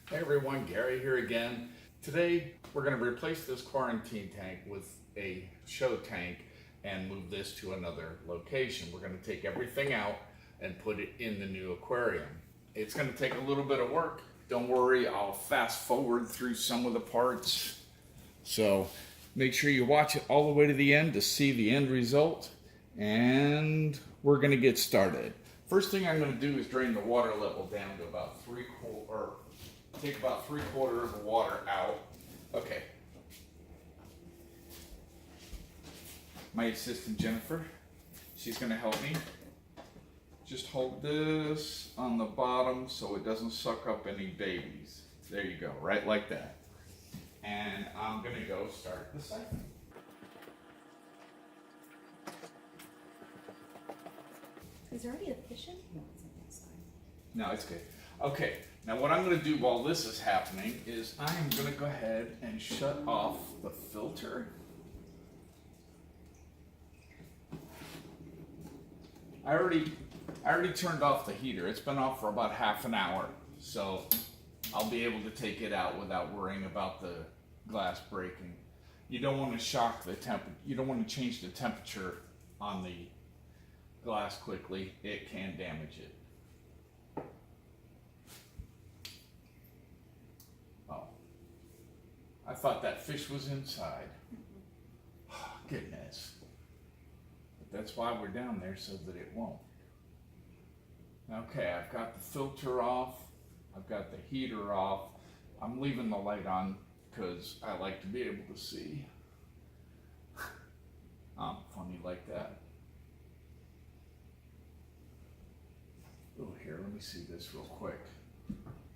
Hey everyone, Gary here again. Today we're going to replace this quarantine tank with a show tank and move this to another location. We're going to take everything out and put it in the new aquarium. It's going to take a little bit of work. Don't worry, I'll fast forward through some of the parts. So make sure you watch it all the way to the end to see the end result. And we're going to get started. First thing I'm going to do is drain the water level down to about take about 3/4 of the water out. Okay. My assistant Jennifer, she's going to help me. Just hold this on the bottom so it doesn't suck up any babies. There you go, right like that. And I'm going to go start the siphon. Is there already a fish in? No, it's on that side. No, it's good. Okay, now what I'm going to do while this is happening is I'm going to go ahead and shut off the filter. I already turned off the heater. It's been off for about half an hour, so I'll be able to take it out without worrying about the glass breaking. You don't want to shock the you don't want to change the temperature on the glass quickly. It can damage it. I thought that fish was inside. Oh, goodness. But that's why we're down there, so that it won't. Okay, I've got the filter off. I've got the heater off. I'm leaving the light on because I like to be able to see. I'm funny like that. Oh, here, let me see this real quick.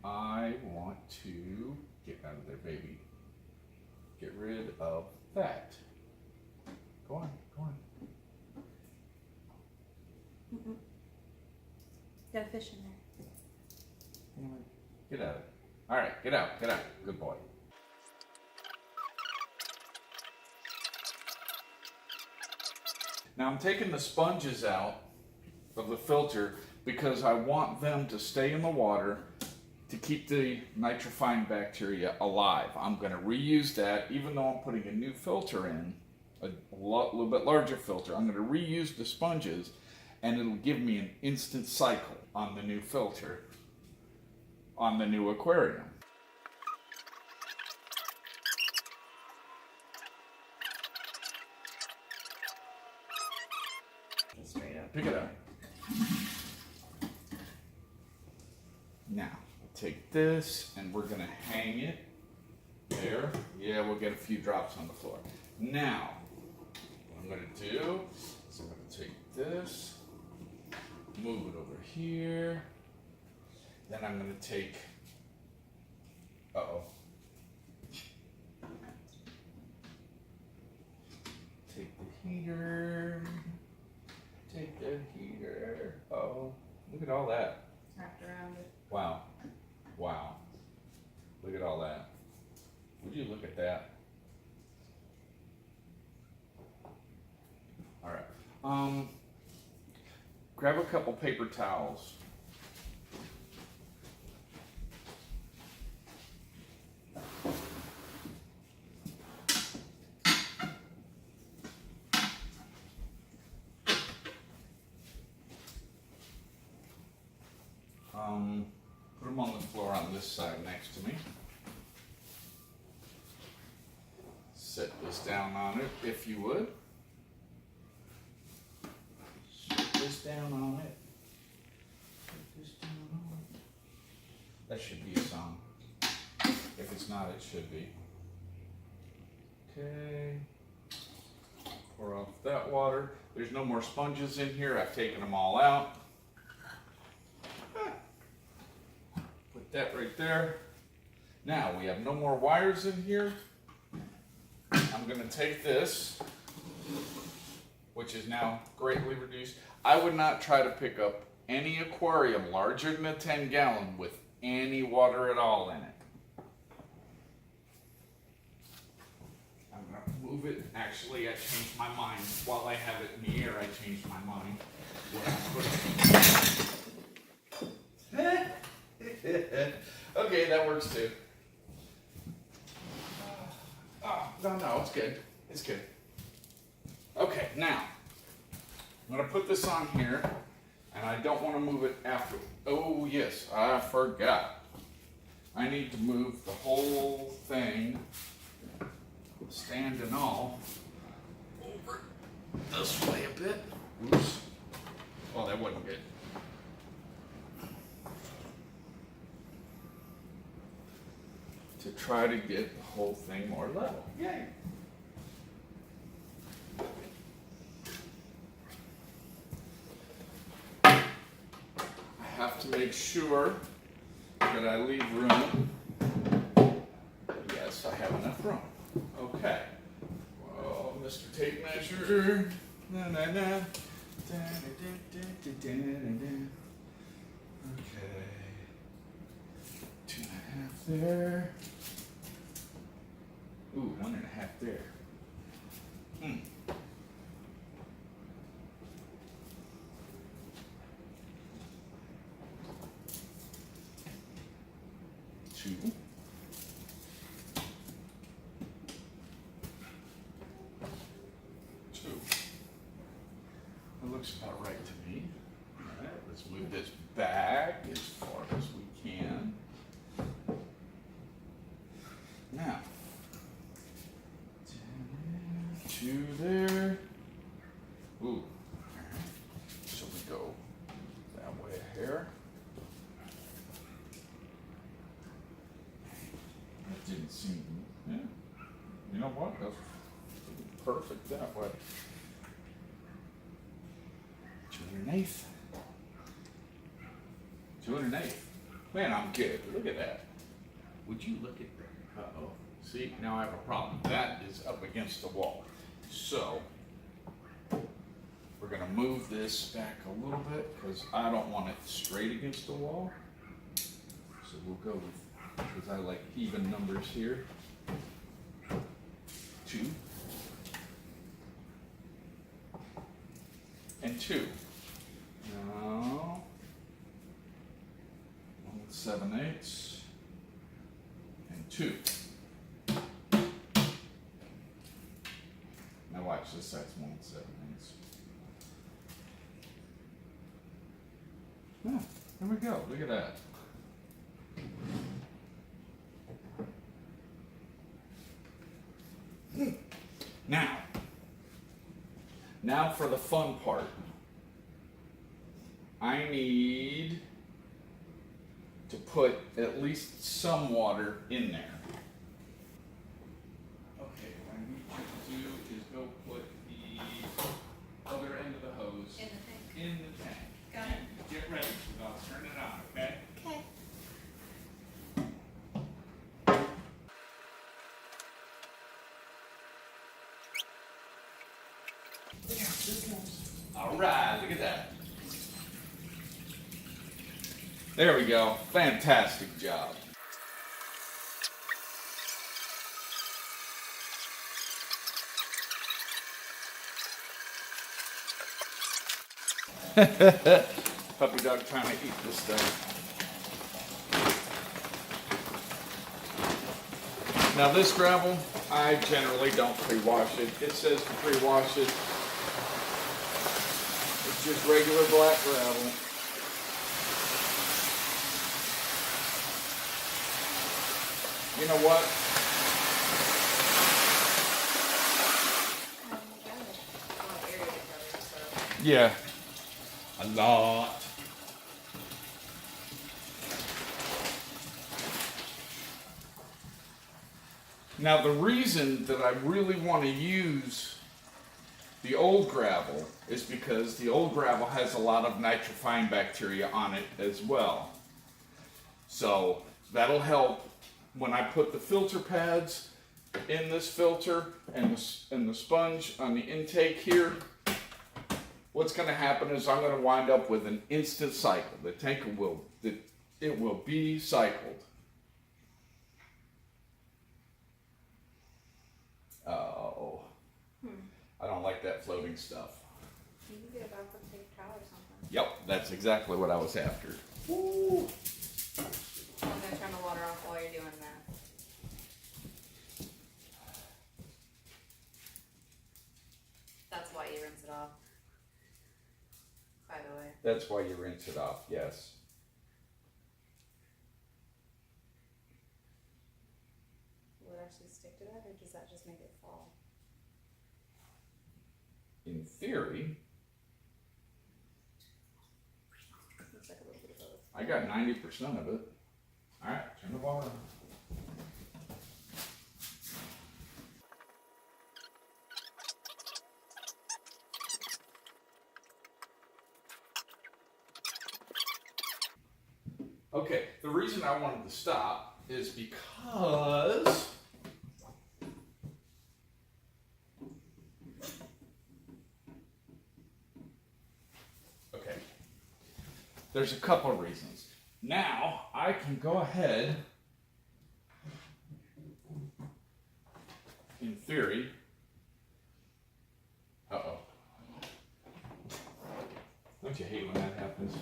I want to get out of there, baby. Get rid of that. Go on, go on. Mm-mm. Got a fish in there. Get out of it. All right, get out, get out. Good boy. Now I'm taking the sponges out of the filter because I want them to stay in the water to keep the nitrifying bacteria alive. I'm going to reuse that, even though I'm putting a new filter in, a little bit larger filter. I'm going to reuse the sponges, and it'll give me an instant cycle on the new filter, on the new aquarium. Straight up. Pick it up. Now, take this and we're going to hang it there. Yeah, we'll get a few drops on the floor. Now, what I'm going to do is I'm going to take this, move it over here. Then I'm going to take, take the heater. Take the heater. Oh, look at all that. Wrapped around it. Wow. Wow. Look at all that. Would you look at that? All right. Grab a couple paper towels. Put them on the floor on this side next to me. Set this down on it, if you would. Set this down on it. Put this down on it. That should be a song. If it's not, it should be. Okay. Pour off that water. There's no more sponges in here. I've taken them all out. Put that right there. Now we have no more wires in here. I'm going to take this, which is now greatly reduced. I would not try to pick up any aquarium larger than a 10-gallon with any water at all in it. I'm going to move it. Actually, I changed my mind. While I have it in the air, I changed my mind. Where I put it. Okay, that works too. Oh, no, it's good. It's good. Okay, now, I'm gonna put this on here, and I don't wanna move it after. Oh yes, I forgot. I need to move the whole thing, stand and all, over this way a bit. Oops. Oh, that wasn't good. To try to get the whole thing more level. Yay. I have to make sure that I leave room. Yes, I have enough room. Okay. Well, Mr. Tape Measure. Na, na, na. Da, da, da, da, da, da, da. Okay. 2.5 there. Ooh, 1.5 there. Two. That looks about right to me. All right, let's move this back as far as we can. Now, 2 there. Ooh, all right. So we go that way a hair. That didn't seem, yeah. You know what? That's perfect that way. 2/8. 2/8. Man, I'm good. Look at that. Would you look at that? Uh-oh. See, now I have a problem. That is up against the wall. So, we're going to move this back a little bit because I don't want it straight against the wall. So we'll go with, because I like even numbers here. 2. And 2. Now, 1 7/8 and 2. Now watch this side's 1 7/8. Yeah, there we go. Look at that. Now for the fun part. I need to put at least some water in there. Okay, what I need you to do is go put the other end of the hose In the tank. in the tank. Got it. Get ready, so I'll turn it on, okay? Okay. All right, look at that. There we go. Fantastic job. Puppy dog trying to eat this stuff. Now this gravel, I generally don't pre-wash it. It says to pre-wash it. It's just regular black gravel. You know what? A lot of area to cover, so. Yeah, a lot. Now the reason that I really want to use the old gravel is because the old gravel has a lot of nitrifying bacteria on it as well. So that'll help when I put the filter pads in this filter and the sponge on the intake here. What's going to happen is I'm going to wind up with an instant cycle. The tank will be cycled. Oh, I don't like that floating stuff. You can get a backward safe towel or something. Yep, that's exactly what I was after. Woo. I'm gonna turn the water off while you're doing that. That's why you rinse it off. By the way. That's why you rinse it off, yes. Will it actually stick to that, or does that just make it fall? In theory, Looks like a little bit of both. I got 90% of it. All right, turn the water on. Okay, the reason I wanted to stop is because there's a couple of reasons. Now I can go ahead, in theory. Uh-oh. Don't you hate when that happens?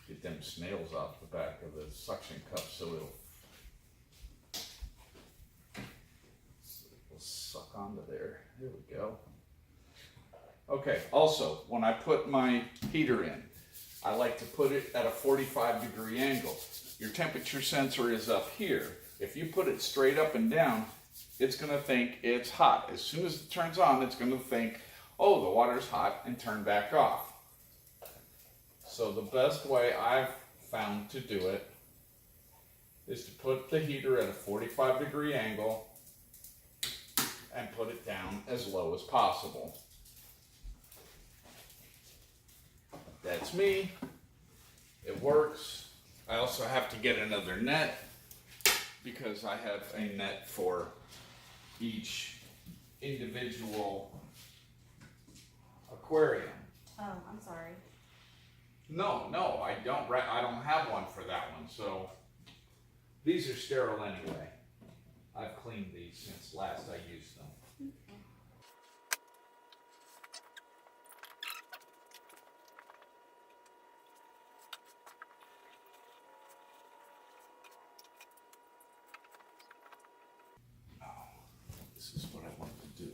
Get them snails off the back of the suction cup so it'll suck onto there. There we go. Okay, also, when I put my heater in, I like to put it at a 45-degree angle. Your temperature sensor is up here. If you put it straight up and down, it's going to think it's hot. As soon as it turns on, it's going to think, oh, the water's hot, and turn back off. So the best way I've found to do it is to put the heater at a 45-degree angle and put it down as low as possible. That's me. It works. I also have to get another net because I have a net for each individual aquarium. Oh, I'm sorry. No, I don't have one for that one. So these are sterile anyway. I've cleaned these since last I used them. This is what I want to do.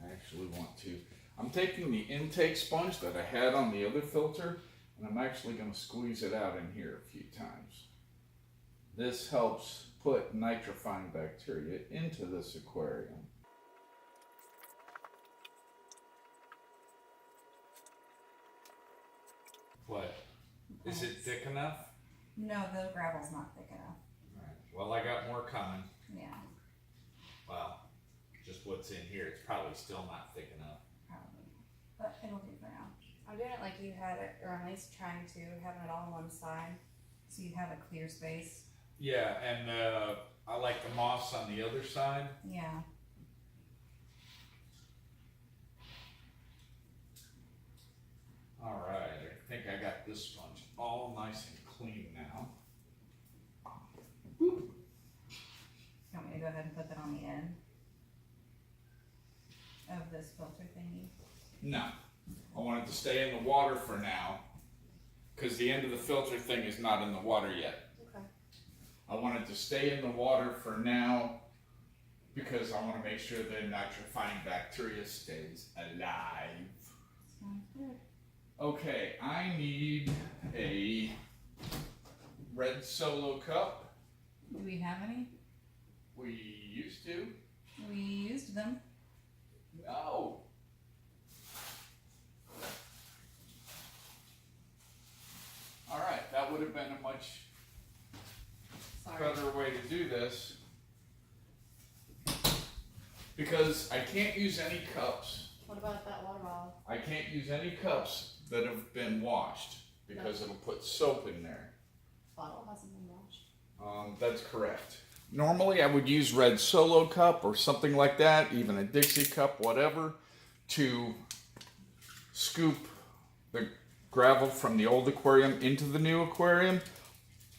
I actually want to. I'm taking the intake sponge that I had on the other filter, and I'm actually going to squeeze it out in here a few times. This helps put nitrifying bacteria into this aquarium. What? Is it thick enough? No, the gravel's not thick enough. All right. Well, I got more coming. Yeah, Well, just what's in here, it's probably still not thick enough. probably. But it'll do for now. I'm doing it like you had it, or at least trying to, having it all on one side. So you have a clear space. Yeah, and I like the moss on the other side. Yeah. All right, I think I got this sponge all nice and clean now. You want me to go ahead and put that on the end of this filter thingy? No, I want it to stay in the water for now, because the end of the filter thing is not in the water yet. Okay. I want it to stay in the water for now, because I want to make sure the nitrifying bacteria stays alive. Sounds good. Okay, I need a red Solo cup. Do we have any? We used to. We used them. No. All right, that would have been a much Sorry. better way to do this. Because I can't use any cups. What about that water bottle? I can't use any cups that have been washed because it'll put soap in there. Bottle hasn't been washed. That's correct. Normally I would use red Solo cup or something like that, even a Dixie cup, whatever, to scoop the gravel from the old aquarium into the new aquarium,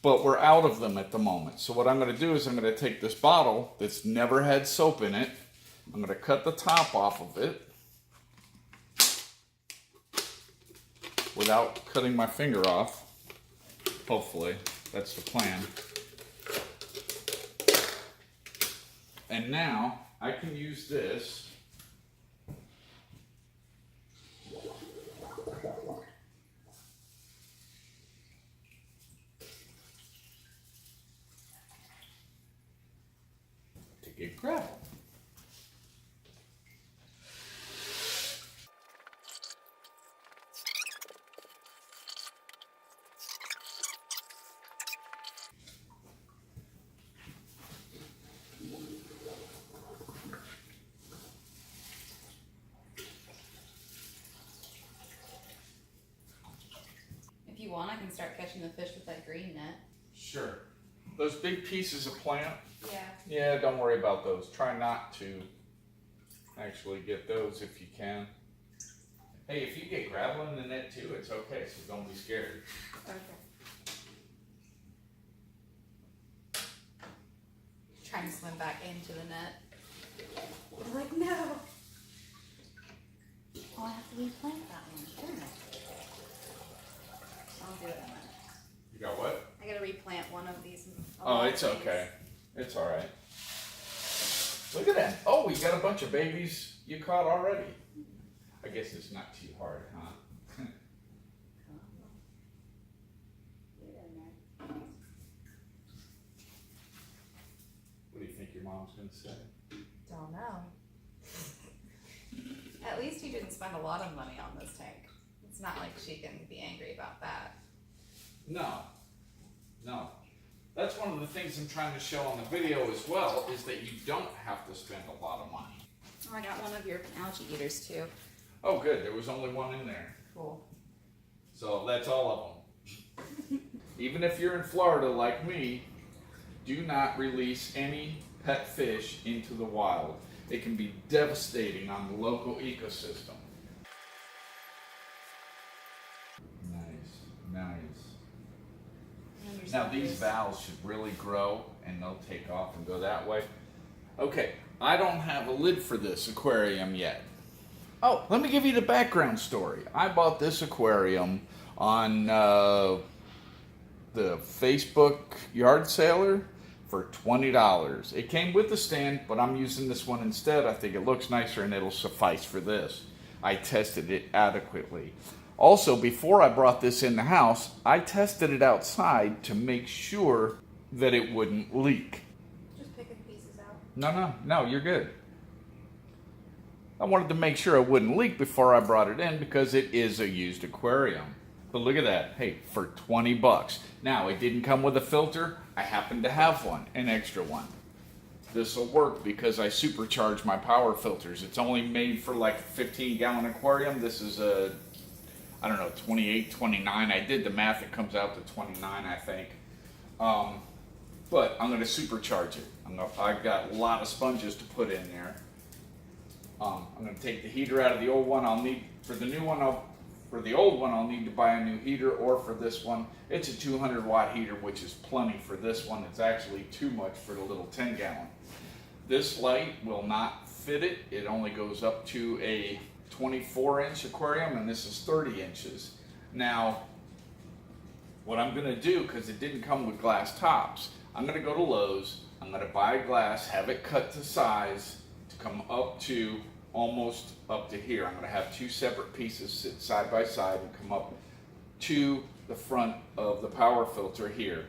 but we're out of them at the moment. So what I'm going to do is I'm going to take this bottle that's never had soap in it. I'm going to cut the top off of it without cutting my finger off. Hopefully, that's the plan. And now I can use this to get gravel. If you want, I can start catching the fish with that green net. Sure. Those big pieces of plant, Yeah. yeah, don't worry about those. Try not to actually get those if you can. Hey, if you get gravel in the net too, it's okay, so don't be scared. Okay. Trying to swim back into the net. I'm like, no. Oh, I have to replant that one. Darn it. I'll do it in a minute. You got what? I gotta replant one of these. Oh, it's okay. It's all right. Look at that. Oh, we got a bunch of babies you caught already. I guess it's not too hard, huh? What do you think your mom's gonna say? Don't know. At least you didn't spend a lot of money on this tank. It's not like she can be angry about that. No. No. That's one of the things I'm trying to show on the video as well, is that you don't have to spend a lot of money. Oh, I got one of your algae eaters too. Oh, good. There was only one in there. Cool. So that's all of them. Even if you're in Florida like me, do not release any pet fish into the wild. It can be devastating on the local ecosystem. Nice, nice. Now these valves should really grow and they'll take off and go that way. Okay, I don't have a lid for this aquarium yet. Oh, let me give you the background story. I bought this aquarium on the Facebook yard saler for $20. It came with the stand, but I'm using this one instead. I think it looks nicer and it'll suffice for this. I tested it adequately. Also, before I brought this in the house, I tested it outside to make sure that it wouldn't leak. Just picking pieces out. No, you're good. I wanted to make sure it wouldn't leak before I brought it in because it is a used aquarium. But look at that, hey, for 20 bucks. Now, it didn't come with a filter. I happen to have one, an extra one. This will work because I supercharge my power filters. It's only made for like a 15-gallon aquarium. This is a, I don't know, 28, 29. I did the math, it comes out to 29, I think. But I'm gonna supercharge it. I've got a lot of sponges to put in there. I'm gonna take the heater out of the old one. I'll need, for the new one, for the old one, I'll need to buy a new heater, or for this one, it's a 200 watt heater, which is plenty for this one. It's actually too much for the little 10-gallon. This light will not fit it. It only goes up to a 24-inch aquarium, and this is 30 inches. Now, what I'm gonna do, because it didn't come with glass tops, I'm gonna go to Lowe's, I'm gonna buy glass, have it cut to size to come up to almost up to here. I'm gonna have two separate pieces sit side by side and come up to the front of the power filter here.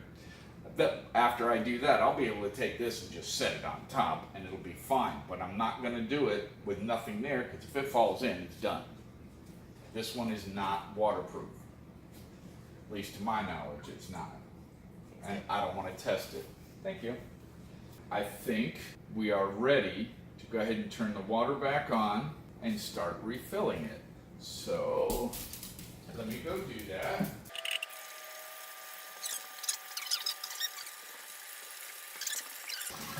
After I do that, I'll be able to take this and just set it on top and it'll be fine. But I'm not gonna do it with nothing there, because if it falls in, it's done. This one is not waterproof. At least to my knowledge, it's not. And I don't want to test it. Thank you. I think we are ready to go ahead and turn the water back on and start refilling it. So let me go do that.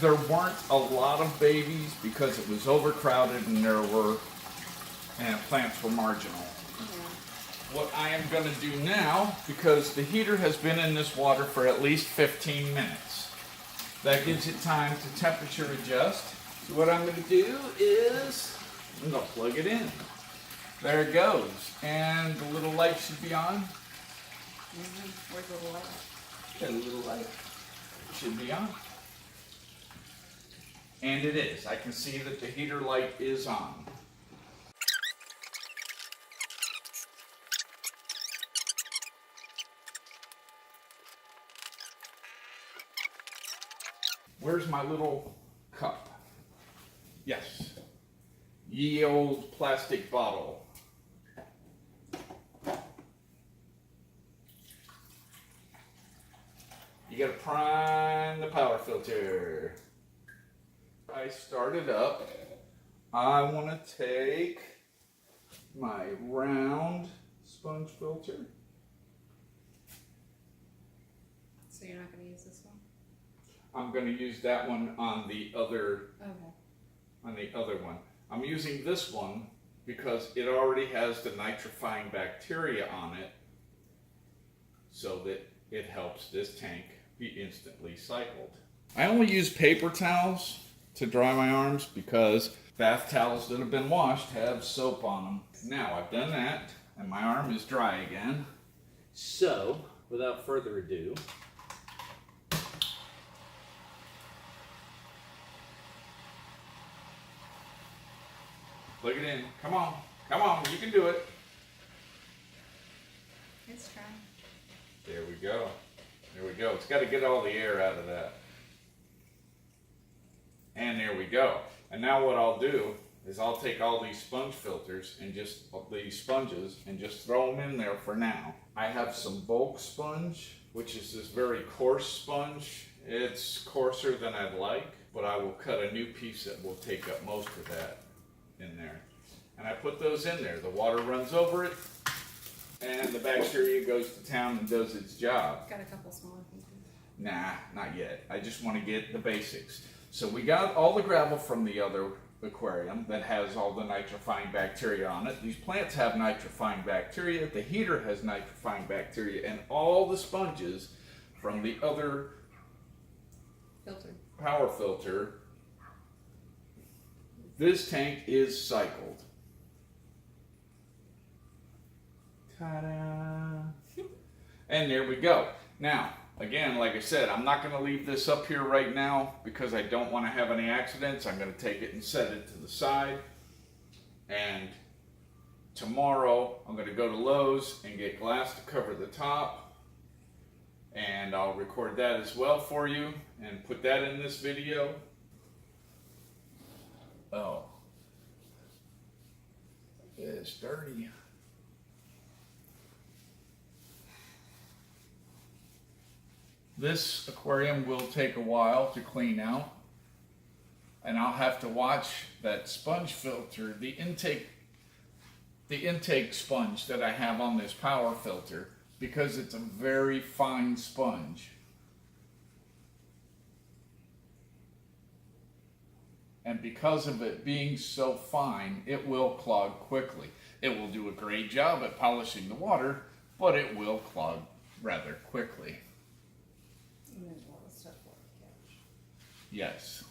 There weren't a lot of babies because it was overcrowded and plants were marginal. Yeah. what I am going to do now, because the heater has been in this water for at least 15 minutes. That gives it time to temperature adjust. So what I'm going to do is, I'm going to plug it in. There it goes. And the little light should be on. Where's the little light? Got a little light. It should be on. And it is. I can see that the heater light is on. Where's my little cup? Yes. Ye old plastic bottle. You gotta prime the power filter. I start it up. I wanna take my round sponge filter. So you're not going to use this one? I'm going to use that one on the other one. I'm using this one because it already has the nitrifying bacteria on it, so that it helps this tank be instantly cycled. I only use paper towels to dry my arms because bath towels that have been washed have soap on them. Now I've done that and my arm is dry again. So, without further ado, plug it in. Come on. Come on. You can do it. It's trying. There we go. There we go. It's got to get all the air out of that. And there we go. And now what I'll do is I'll take all these sponge filters and just these sponges and just throw them in there for now. I have some bulk sponge, which is this very coarse sponge. It's coarser than I'd like, but I will cut a new piece that will take up most of that in there. And I put those in there. The water runs over it, and the bacteria goes to town and does its job. Got a couple smaller pieces. Nah, not yet. I just want to get the basics. So we got all the gravel from the other aquarium that has all the nitrifying bacteria on it. These plants have nitrifying bacteria. The heater has nitrifying bacteria, and all the sponges from the other power filter. This tank is cycled. Ta-da! And there we go. Now, again, like I said, I'm not going to leave this up here right now because I don't want to have any accidents. I'm going to take it and set it to the side. And tomorrow, I'm going to go to Lowe's and get glass to cover the top. And I'll record that as well for you and put that in this video. Oh, it's dirty. This aquarium will take a while to clean out, and I'll have to watch that sponge filter, the intake sponge that I have on this power filter, because it's a very fine sponge. And because of it being so fine, it will clog quickly. It will do a great job at polishing the water, but it will clog rather quickly. And there's a lot of stuff on the couch. Yes.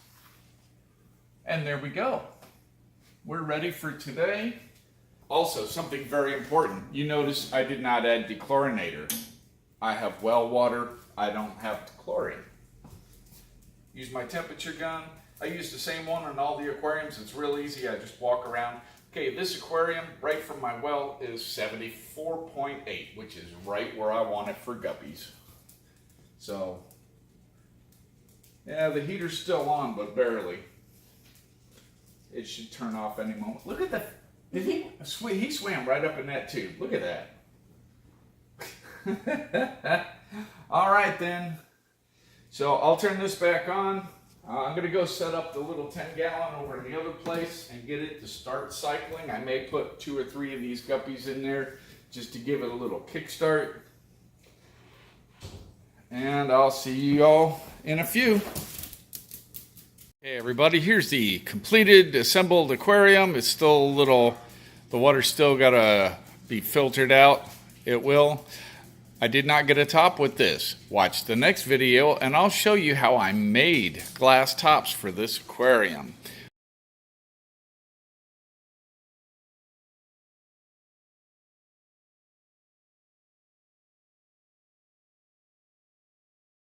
And there we go. We're ready for today. Also, something very important. You notice I did not add dechlorinator. I have well water. I don't have chlorine. Use my temperature gun. I use the same one on all the aquariums. It's real easy. I just walk around. Okay, this aquarium right from my well is 74.8, which is right where I want it for guppies. So, yeah, the heater's still on, but barely. It should turn off any moment. Look at that. He swam right up in that tube. Look at that. All right, then. So I'll turn this back on. I'm going to go set up the little 10-gallon over in the other place and get it to start cycling. I may put 2 or 3 of these guppies in there just to give it a little kickstart. And I'll see you all in a few. Hey everybody, here's the completed, assembled aquarium. It's still a little, the water's still got a be filtered out, it will. I did not get a top with this. Watch the next video and I'll show you how I made glass tops for this aquarium.